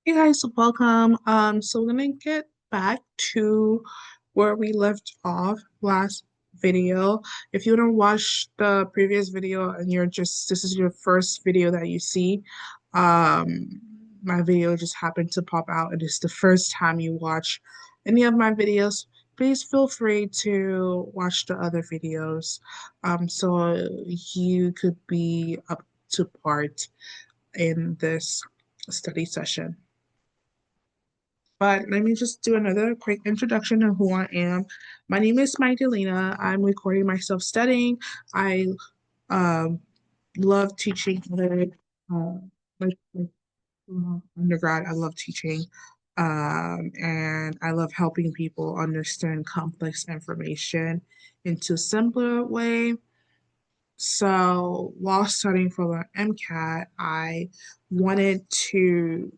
Hey guys, welcome. So we're gonna get back to where we left off last video. If you want to watch the previous video and this is your first video that you see, my video just happened to pop out and it's the first time you watch any of my videos, please feel free to watch the other videos, so you could be up to part in this study session. But let me just do another quick introduction of who I am. My name is Magdalena. I'm recording myself studying. I um, love teaching other, uh, undergrad. I love teaching. And I love helping people understand complex information into a simpler way. So while studying for the MCAT, I wanted to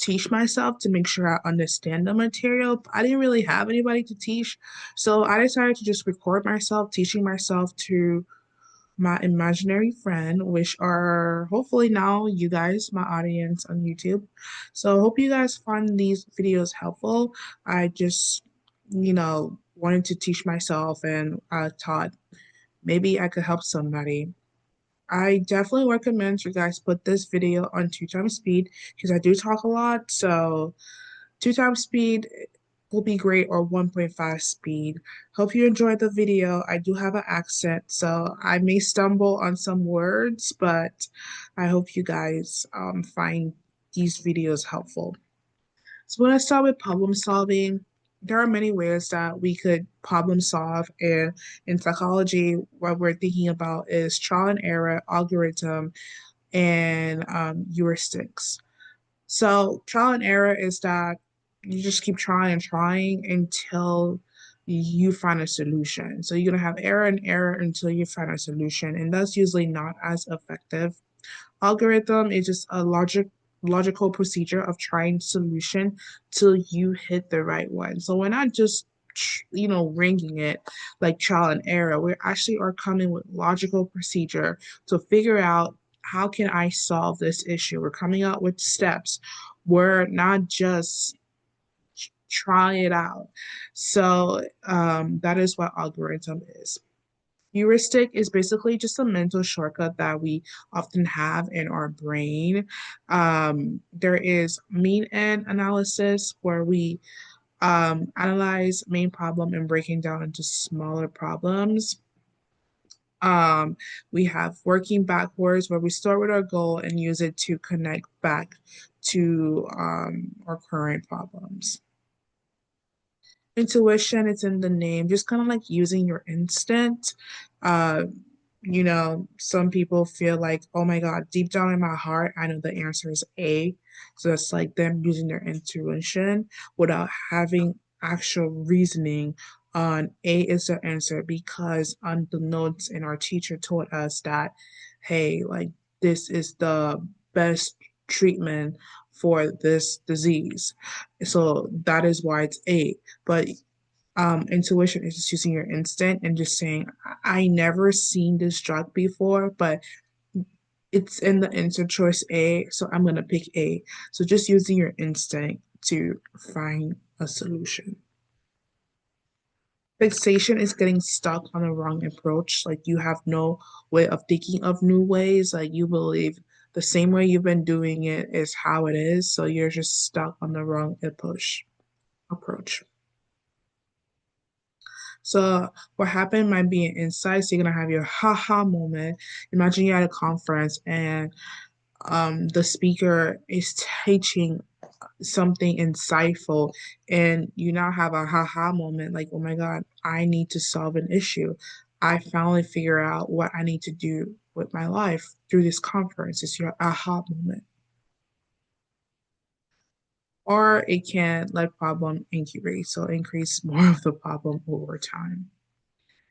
teach myself to make sure I understand the material. But I didn't really have anybody to teach. So I decided to just record myself, teaching myself to my imaginary friend, which are hopefully now you guys, my audience on YouTube. So I hope you guys find these videos helpful. I just, wanted to teach myself and I thought maybe I could help somebody. I definitely recommend you guys put this video on 2 times speed because I do talk a lot. So 2 times speed will be great, or 1.5 speed. Hope you enjoyed the video. I do have an accent, so I may stumble on some words, but I hope you guys find these videos helpful. So when I start with problem solving, there are many ways that we could problem solve. And in psychology, what we're thinking about is trial and error, algorithm, and heuristics. So trial and error is that you just keep trying and trying until you find a solution. So you're gonna have error and error until you find a solution, and that's usually not as effective. Algorithm is just a logical procedure of trying solution till you hit the right one. So we're not just ringing it like trial and error. We actually are coming with logical procedure to figure out how can I solve this issue. We're coming up with steps. We're not just try it out. So that is what algorithm is. Heuristic is basically just a mental shortcut that we often have in our brain. There is mean end analysis where we analyze main problem and breaking down into smaller problems. Um, we have working backwards where we start with our goal and use it to connect back to our current problems. Intuition, it's in the name, just kind of like using your instinct. Uh, some people feel like, oh my God, deep down in my heart, I know the answer is A. So it's like them using their intuition without having actual reasoning on A is the answer because on the notes and our teacher told us that, hey, like this is the best treatment for this disease. So that is why it's A. But intuition is just using your instinct and just saying, I never seen this drug before, but it's in the answer choice A, so I'm gonna pick A. So just using your instinct to find a solution. Fixation is getting stuck on the wrong approach. Like you have no way of thinking of new ways. Like you believe the same way you've been doing it is how it is. So you're just stuck on the wrong approach. So what happened might be an insight. So you're gonna have your haha moment. Imagine you're at a conference and the speaker is teaching something insightful and you now have a haha moment like, oh my God, I need to solve an issue. I finally figure out what I need to do with my life through this conference. It's your aha moment. Or it can let problem incubate, so increase more of the problem over time.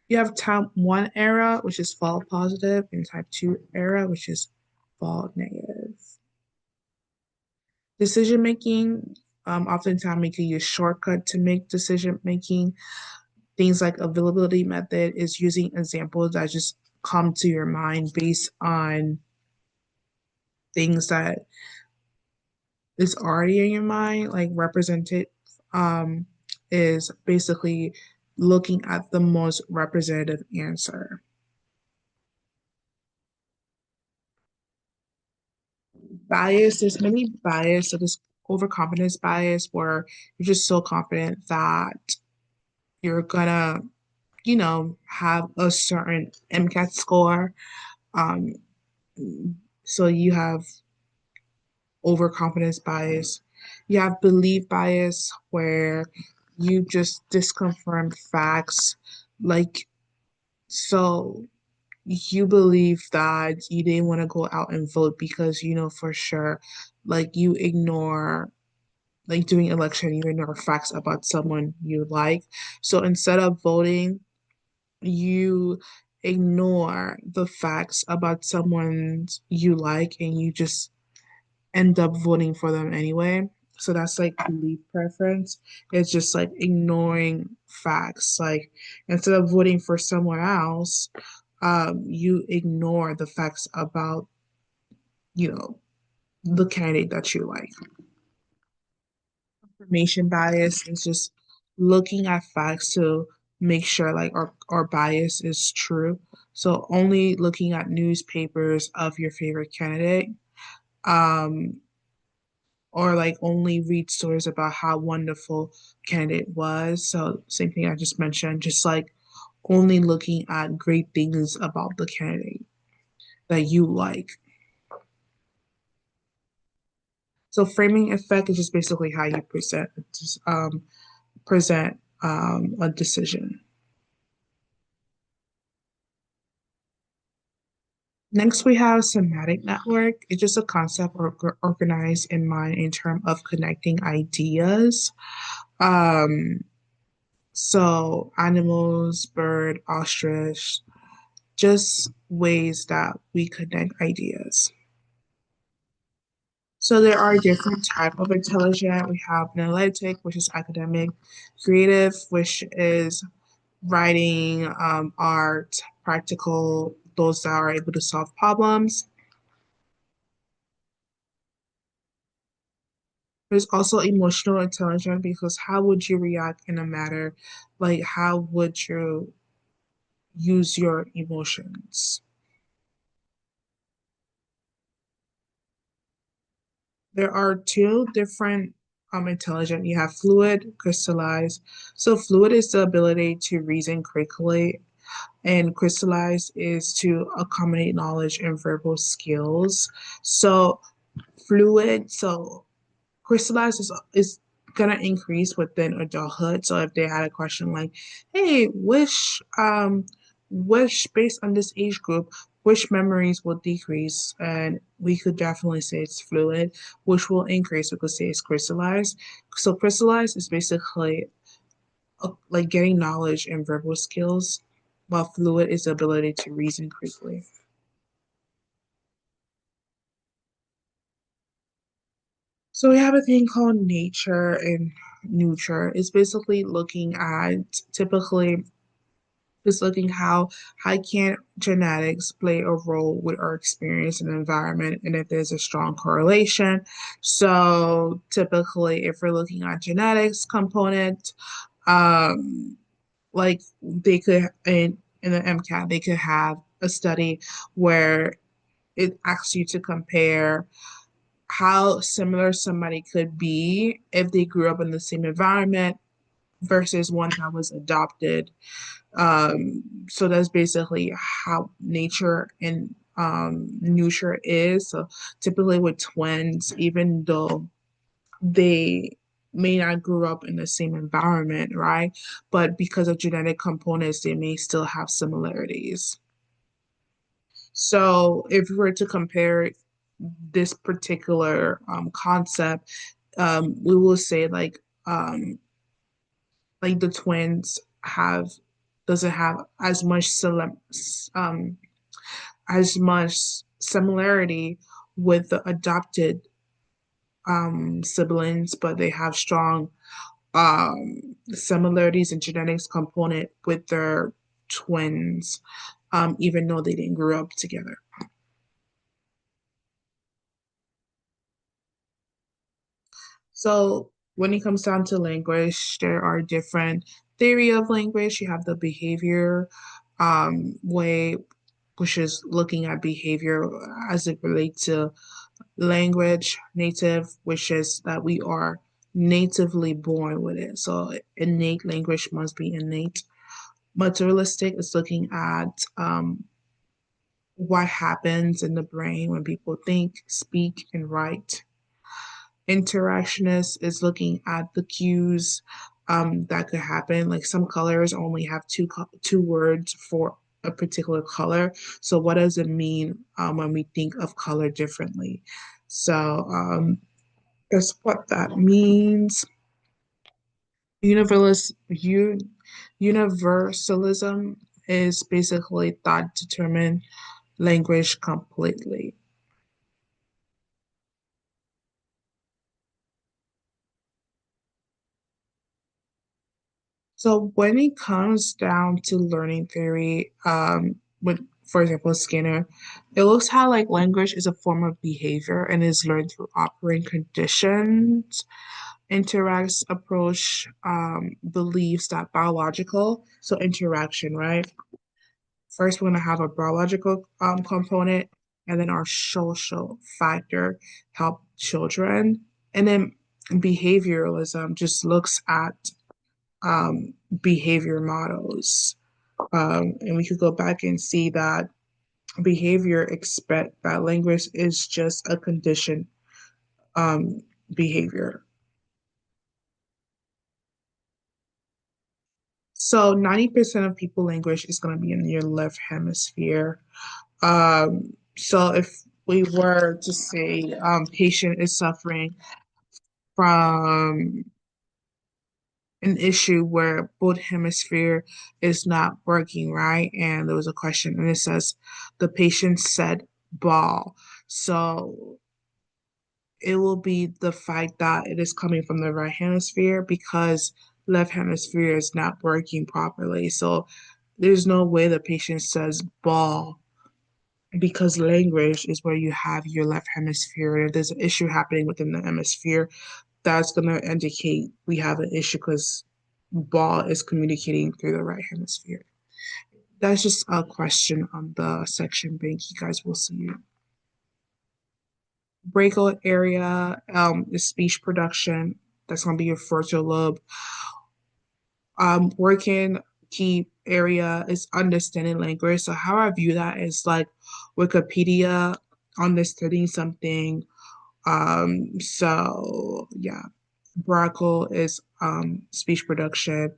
You have type 1 error, which is false positive, and type 2 error, which is false negative. Decision making, oftentimes we can use shortcut to make decision making. Things like availability method is using examples that just come to your mind based on things that is already in your mind, like represented, um, is basically looking at the most representative answer. Bias, there's many bias, so there's overconfidence bias where you're just so confident that you're gonna, have a certain MCAT score. Um, so you have overconfidence bias. You have belief bias where you just disconfirm facts. Like, so you believe that you didn't want to go out and vote because you know for sure, like you ignore, like doing election, you ignore facts about someone you like. So instead of voting, you ignore the facts about someone you like and you just end up voting for them anyway. So that's like belief preference. It's just like ignoring facts. Like instead of voting for someone else, you ignore the facts about, you know, the candidate that you like. Confirmation bias is just looking at facts to make sure like our bias is true. So only looking at newspapers of your favorite candidate. Um, or like only read stories about how wonderful candidate was. So same thing I just mentioned, just like only looking at great things about the candidate that you like. So framing effect is just basically how you present a decision. Next, we have semantic network. It's just a concept organized in mind in terms of connecting ideas. Um, so animals, bird, ostrich, just ways that we connect ideas. So there are different type of intelligence. We have analytic, which is academic, creative, which is writing, art, practical, those that are able to solve problems. There's also emotional intelligence because how would you react in a matter? Like how would you use your emotions? There are two different intelligence. You have fluid, crystallized. So fluid is the ability to reason quickly, and crystallized is to accommodate knowledge and verbal skills. So fluid, so crystallized is gonna increase within adulthood. So if they had a question like, hey, which based on this age group, which memories will decrease? And we could definitely say it's fluid, which will increase, we could say it's crystallized. So crystallized is basically like getting knowledge and verbal skills, while fluid is the ability to reason quickly. So we have a thing called nature and nurture. It's basically looking at typically it's looking how can genetics play a role with our experience and environment and if there's a strong correlation. So typically if we're looking at genetics component, um like they could in the MCAT they could have a study where it asks you to compare how similar somebody could be if they grew up in the same environment versus one that was adopted. So that's basically how nature and nurture is. So typically with twins, even though they may not grow up in the same environment, right? But because of genetic components, they may still have similarities. So if we were to compare this particular concept, we will say like the twins have doesn't have um as much similarity with the adopted siblings, but they have strong similarities and genetics component with their twins, even though they didn't grow up together. So when it comes down to language, there are different theory of language. You have the behavior way, which is looking at behavior as it relates to language, native, which is that we are natively born with it. So innate language must be innate. Materialistic is looking at what happens in the brain when people think, speak, and write. Interactionist is looking at the cues that could happen. Like some colors only have two words for a particular color. So what does it mean when we think of color differently? So that's what that means. Universalis, universalism is basically thought determine language completely. So when it comes down to learning theory, with for example Skinner, it looks how like language is a form of behavior and is learned through operating conditions. Interacts approach believes that biological, so interaction, right? First, we're going to have a biological component, and then our social factor help children. And then behavioralism just looks at behavior models. And we could go back and see that behavior expect that language is just a conditioned behavior. So 90% of people language is going to be in your left hemisphere. So if we were to say patient is suffering from an issue where both hemisphere is not working right, and there was a question, and it says the patient said ball. So it will be the fact that it is coming from the right hemisphere because left hemisphere is not working properly. So there's no way the patient says ball because language is where you have your left hemisphere. And if there's an issue happening within the hemisphere, that's going to indicate we have an issue because ball is communicating through the right hemisphere. That's just a question on the section bank. You guys will see it. Breakout area is speech production. That's going to be your frontal lobe. Working key area is understanding language. So how I view that is like Wikipedia, understanding something. So yeah, Brackle is speech production.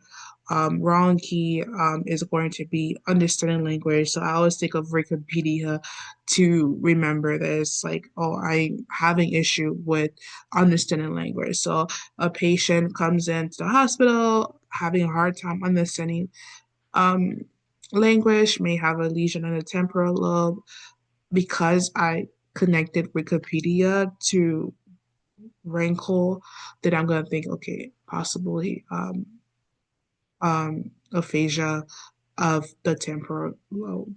Wrong key is going to be understanding language. So I always think of Wikipedia to remember this, like, oh, I'm having issue with understanding language. So a patient comes into the hospital having a hard time understanding um, language, may have a lesion in the temporal lobe because I connected Wikipedia to rankle, then I'm gonna think, okay, possibly aphasia of the temporal lobe.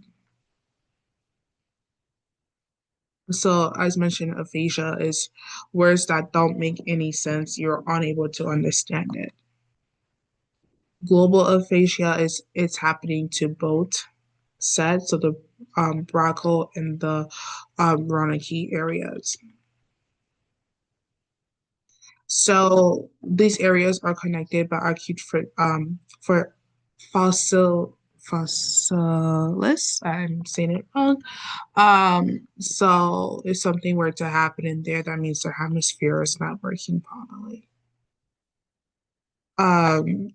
So as mentioned, aphasia is words that don't make any sense. You're unable to understand it. Global aphasia is it's happening to both sets, so the brachial and the Wernicke areas. So these areas are connected by acute for fossilis. I'm saying it wrong. So if something were to happen in there, that means the hemisphere is not working properly. Um,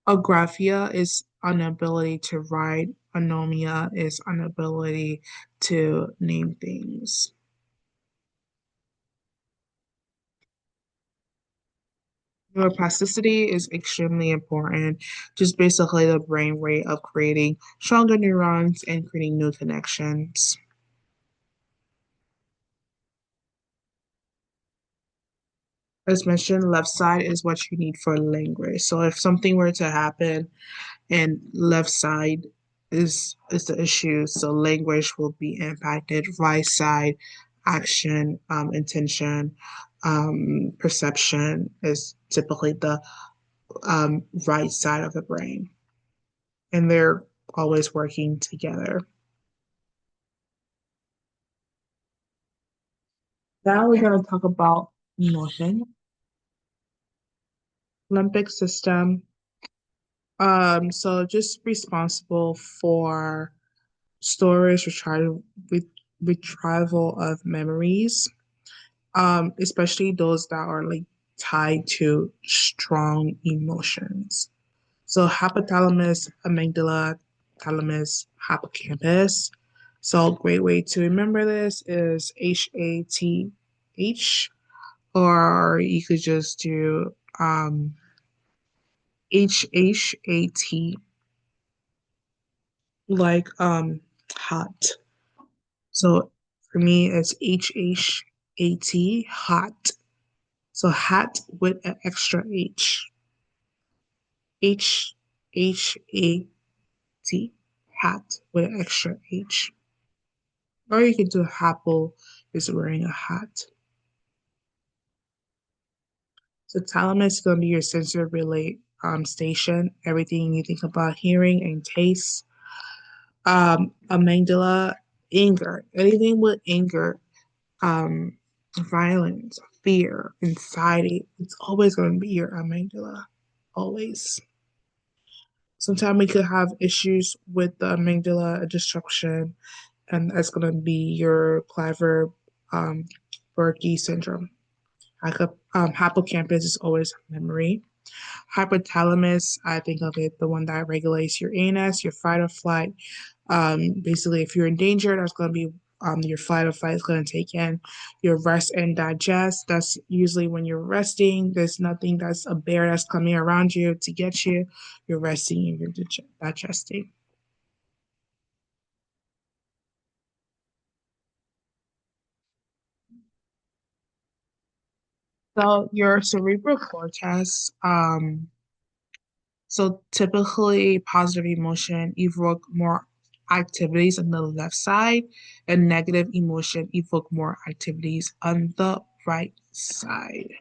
agraphia is inability to write. Anomia is inability to name things. Neuroplasticity is extremely important, just basically the brain way of creating stronger neurons and creating new connections. As mentioned, left side is what you need for language. So if something were to happen and left side is the issue, so language will be impacted. Right side action, intention, perception is typically the right side of the brain, and they're always working together. Now we're going to talk about emotion, limbic system. So just responsible for storage, retrieval of memories, especially those that are like tied to strong emotions. So hypothalamus, amygdala, thalamus, hippocampus. So a great way to remember this is HATH, or you could just do HHAT, like hot. So for me, it's HHAT, hot. So hat with an extra H. HHAT, hat with an extra H. Or you can do Apple is wearing a hat. So thalamus is going to be your sensory relay station. Everything you think about hearing and taste. Amygdala, anger. Anything with anger, um, violence, fear, anxiety. It's always going to be your amygdala. Always. Sometimes we could have issues with the amygdala destruction, and that's going to be your Cliver um, Burke syndrome. Hippocampus is always memory. Hypothalamus, I think of it, the one that regulates your ANS, your fight or flight. Basically, if you're in danger, that's going to be your fight or flight is going to take in your rest and digest. That's usually when you're resting. There's nothing that's a bear that's coming around you to get you. You're resting and you're digesting. So your cerebral cortex, so typically positive emotion evoke more activities on the left side, and negative emotion evoke more activities on the right side.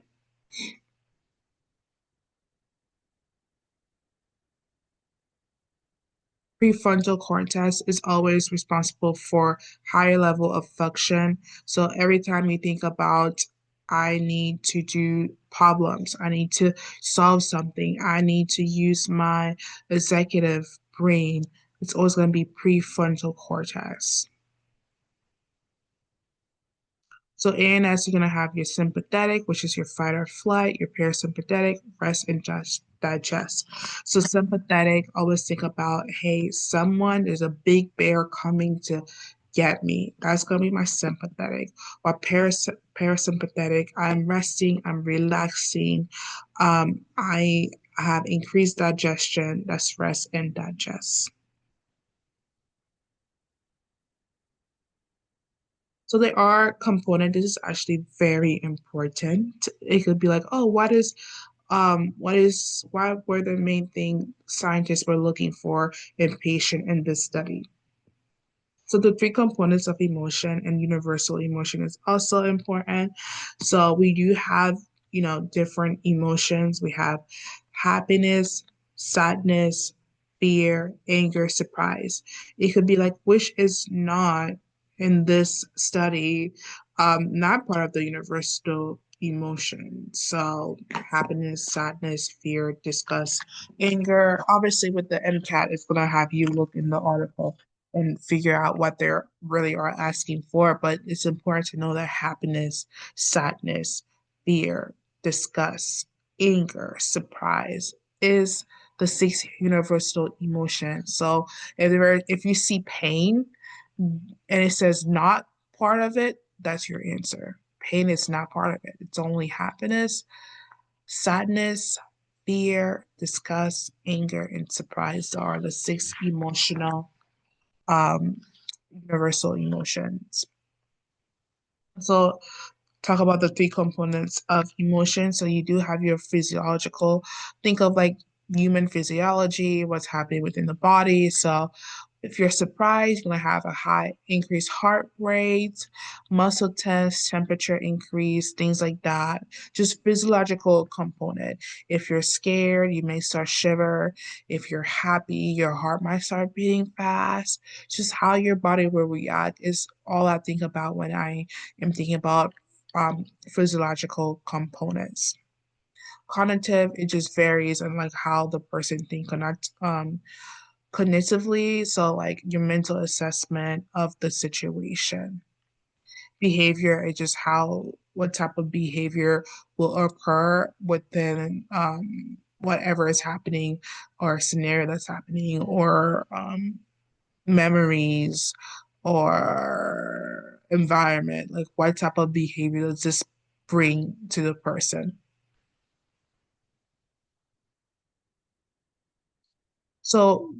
Prefrontal cortex is always responsible for higher level of function. So every time you think about, I need to do problems, I need to solve something, I need to use my executive brain, it's always going to be prefrontal cortex. So ANS, you're going to have your sympathetic, which is your fight or flight, your parasympathetic, rest and just digest. So sympathetic, always think about, hey, there's a big bear coming to get me. That's going to be my sympathetic. Or parasympathetic, I'm resting, I'm relaxing. I have increased digestion. That's rest and digest. So there are components. This is actually very important. It could be like, oh, why were the main thing scientists were looking for in patient in this study? So the three components of emotion and universal emotion is also important. So we do have, different emotions. We have happiness, sadness, fear, anger, surprise. It could be like, which is not in this study, not part of the universal emotion. So happiness, sadness, fear, disgust, anger. Obviously, with the MCAT, it's going to have you look in the article and figure out what they really are asking for. But it's important to know that happiness, sadness, fear, disgust, anger, surprise is the six universal emotions. So if you see pain and it says not part of it, that's your answer. Pain is not part of it. It's only happiness, sadness, fear, disgust, anger, and surprise are the six emotional um, universal emotions. So talk about the three components of emotion. So you do have your physiological, think of like human physiology, what's happening within the body. So If you're surprised, you're gonna have a high increased heart rate, muscle tense, temperature increase, things like that. Just physiological component. If you're scared, you may start shiver. If you're happy, your heart might start beating fast. Just how your body will react is all I think about when I am thinking about physiological components. Cognitive, it just varies on like how the person think connect cognitively, so like your mental assessment of the situation. Behavior is just how what type of behavior will occur within whatever is happening or scenario that's happening or memories or environment, like what type of behavior does this bring to the person. So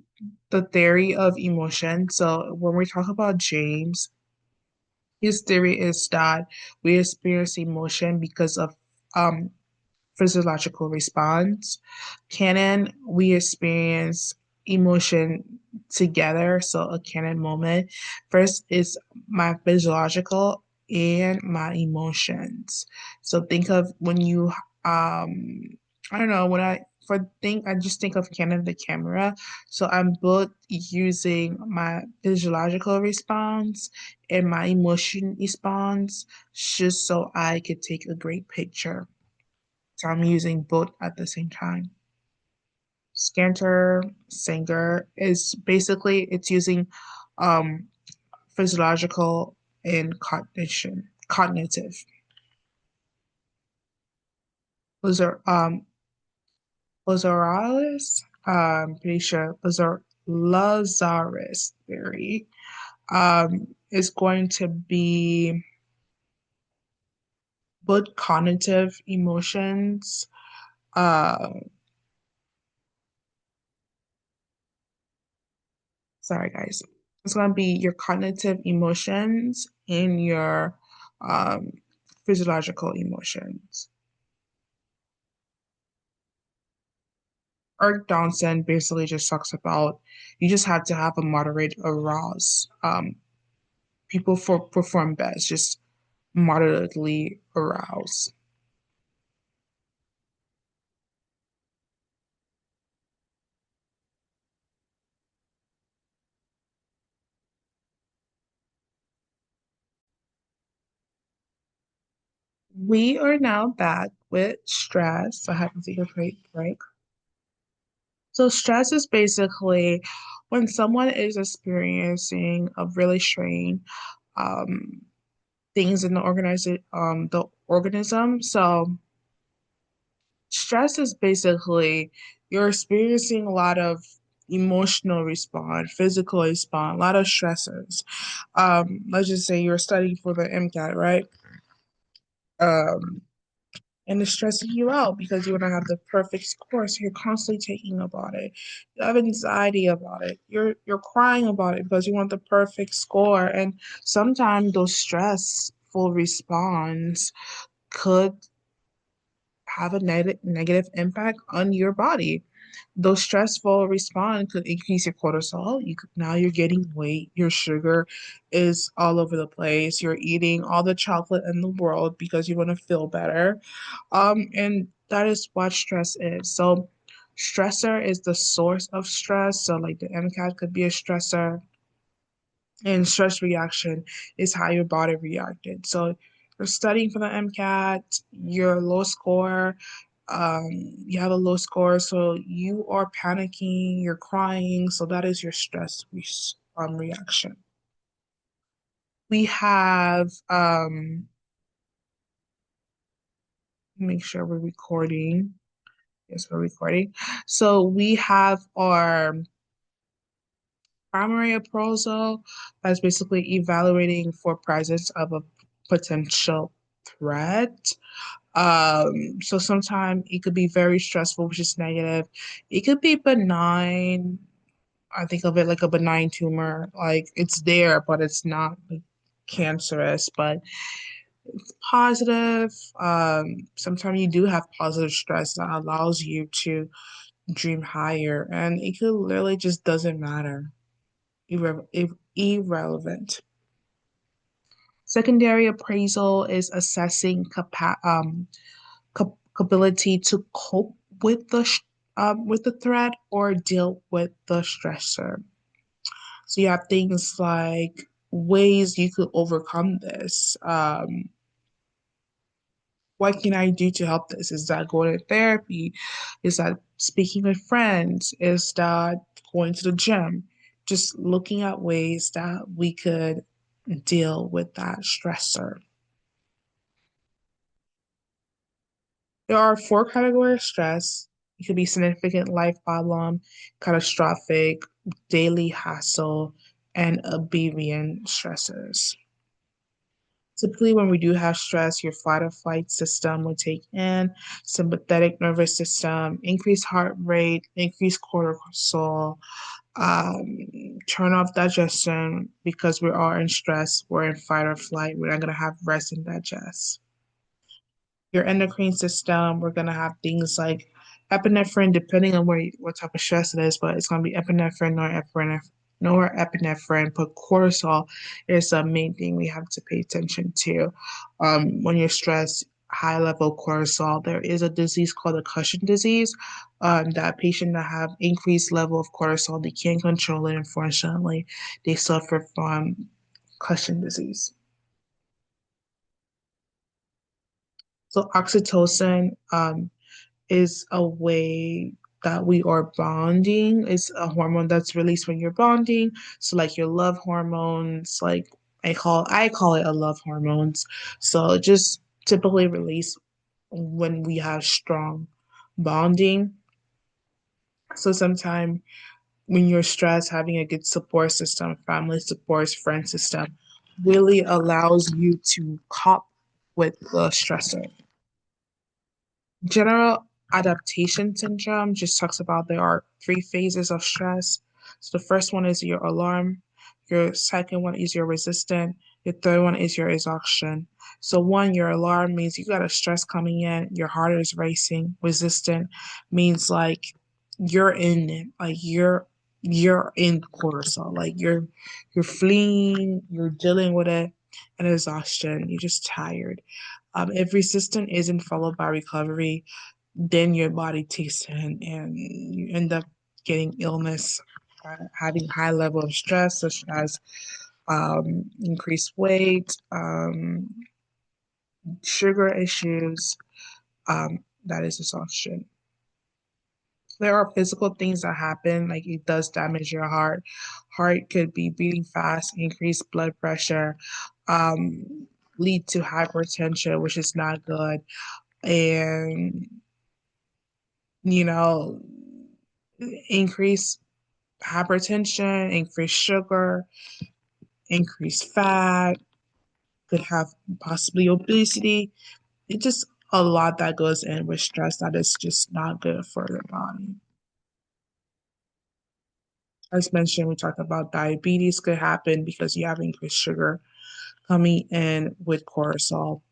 the theory of emotion. So when we talk about James, his theory is that we experience emotion because of um, physiological response. Canon, we experience emotion together. So a canon moment. First is my physiological and my emotions. So think of when you I don't know, when I just think of Canon the camera. So I'm both using my physiological response and my emotion response just so I could take a great picture. So I'm using both at the same time. Scanter, Singer is basically it's using um, physiological and cognitive. Those are Lazarus, pretty sure Lazarus theory is going to be both cognitive emotions. Uh, Sorry, guys. It's going to be your cognitive emotions and your um, physiological emotions. Eric Johnson basically just talks about you just have to have a moderate aroused. People perform best, just moderately aroused. We are now back with stress. I have to take a quick break. So stress is basically when someone is experiencing a really strain um, things in the organism. So stress is basically you're experiencing a lot of emotional response, physical response, a lot of stressors. Let's just say you're studying for the MCAT, right? Um, and it's stressing you out because you want to have the perfect score. So you're constantly taking about it. You have anxiety about it. You're crying about it because you want the perfect score. And sometimes those stressful response could have a negative impact on your body. Those stressful response could increase your cortisol. Now you're getting weight. Your sugar is all over the place. You're eating all the chocolate in the world because you want to feel better. And that is what stress is. So stressor is the source of stress. So like the MCAT could be a stressor. And stress reaction is how your body reacted. So you're studying for the MCAT, you're low score, you have a low score, so you are panicking, you're crying, so that is your reaction. We have make sure we're recording. Yes, we're recording. So we have our primary appraisal that's basically evaluating for presence of a potential threat. So sometimes it could be very stressful, which is negative. It could be benign. I think of it like a benign tumor. Like it's there, but it's not like cancerous, but it's positive. Sometimes you do have positive stress that allows you to dream higher, and it could literally just doesn't matter. irrelevant. Secondary appraisal is assessing capability to cope with the threat or deal with the stressor. So you have things like ways you could overcome this. What can I do to help this? Is that going to therapy? Is that speaking with friends? Is that going to the gym? Just looking at ways that we could deal with that stressor. There are four categories of stress. It could be significant life problem, catastrophic, daily hassle, and aberrant stresses. Typically, when we do have stress, your fight or flight system will take in sympathetic nervous system, increased heart rate, increased cortisol, turn off digestion because we are in stress. We're in fight or flight. We're not going to have rest and digest. Your endocrine system, we're going to have things like epinephrine, depending on what type of stress it is, but it's going to be epinephrine, norepinephrine, but cortisol is the main thing we have to pay attention to. When you're stressed, high level cortisol, there is a disease called the Cushing disease. That patient that have increased level of cortisol, they can't control it. Unfortunately, they suffer from Cushing disease. So oxytocin, is a way that we are bonding. It's a hormone that's released when you're bonding. So like your love hormones, like I call it a love hormones. So just typically released when we have strong bonding. So sometimes when you're stressed, having a good support system, family support, friend system, really allows you to cope with the stressor. General adaptation syndrome just talks about there are three phases of stress. So the first one is your alarm, your second one is your resistant, your third one is your exhaustion. So one, your alarm means you got a stress coming in, your heart is racing. Resistant means like you're in it, like you're in cortisol, like you're fleeing, you're dealing with it, and exhaustion, you're just tired. If resistance isn't followed by recovery, then your body takes in and you end up getting illness, having high level of stress, such as increased weight, sugar issues. That is exhaustion. There are physical things that happen, like it does damage your heart. Heart could be beating fast, increased blood pressure, um, lead to hypertension, which is not good. And you know, increase hypertension, increase sugar, increase fat, could have possibly obesity. It's just a lot that goes in with stress that is just not good for the body. As mentioned, we talked about diabetes could happen because you have increased sugar coming in with cortisol.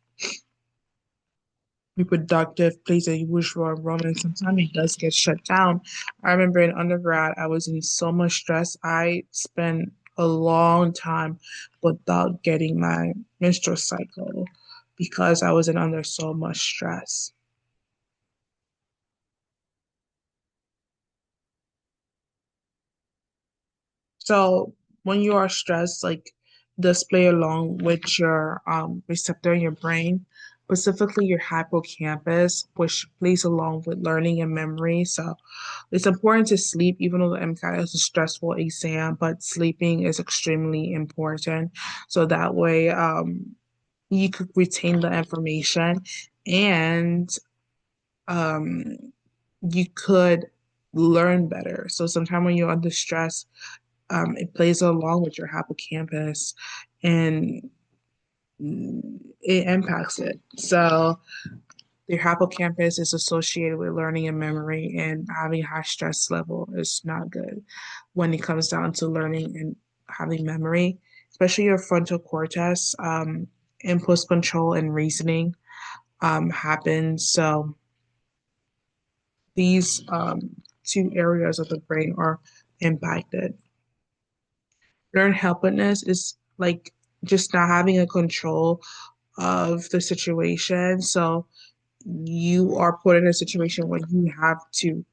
Reproductive plays a huge role and sometimes it does get shut down. I remember in undergrad, I was in so much stress. I spent a long time without getting my menstrual cycle because I was in under so much stress. So when you are stressed, like display along with your receptor in your brain, specifically your hippocampus, which plays along with learning and memory. So it's important to sleep, even though the MCAT is a stressful exam, but sleeping is extremely important. So that way, you could retain the information and um, you could learn better. So sometimes when you're under stress, it plays along with your hippocampus and it impacts it. So your hippocampus is associated with learning and memory, and having high stress level is not good when it comes down to learning and having memory, especially your frontal cortex, impulse control and reasoning happens. So these two areas of the brain are impacted. Learned helplessness is like just not having a control of the situation. So you are put in a situation where you have to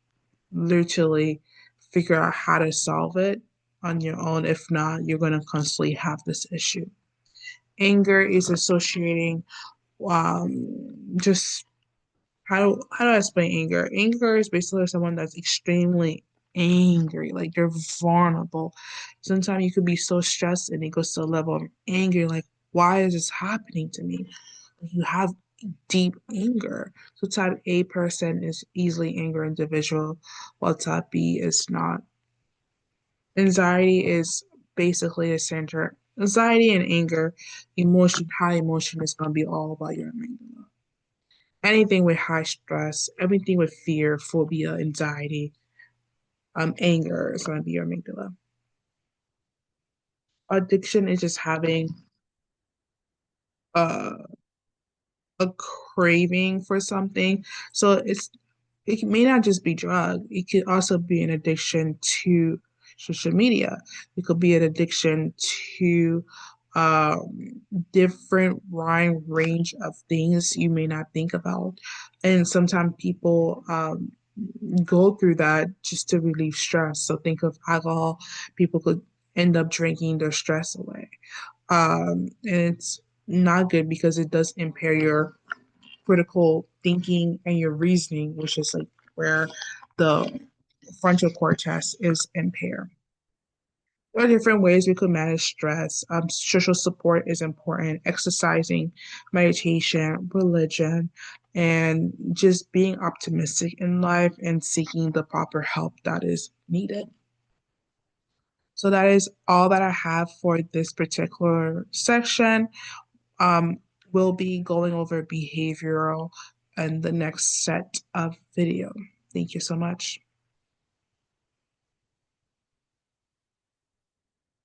literally figure out how to solve it on your own. If not, you're going to constantly have this issue. Anger is associating just how do I explain anger? Anger is basically someone that's extremely angry, like they're vulnerable. Sometimes you could be so stressed and it goes to a level of anger, like why is this happening to me? Like, you have deep anger. So type A person is easily angry individual, while type B is not. Anxiety is basically a center. Anxiety and anger, emotion, high emotion is going to be all about your amygdala. Anything with high stress, everything with fear, phobia, anxiety, anger is going to be your amygdala. Addiction is just having uh, a craving for something. So it may not just be drug. It could also be an addiction to social media. It could be an addiction to different wide range of things you may not think about. And sometimes people go through that just to relieve stress. So think of alcohol. People could end up drinking their stress away. And it's not good because it does impair your critical thinking and your reasoning, which is like where the frontal cortex is impaired. There are different ways we could manage stress. Social support is important, exercising, meditation, religion, and just being optimistic in life and seeking the proper help that is needed. So that is all that I have for this particular section. Um, we'll be going over behavioral and the next set of video. Thank you so much.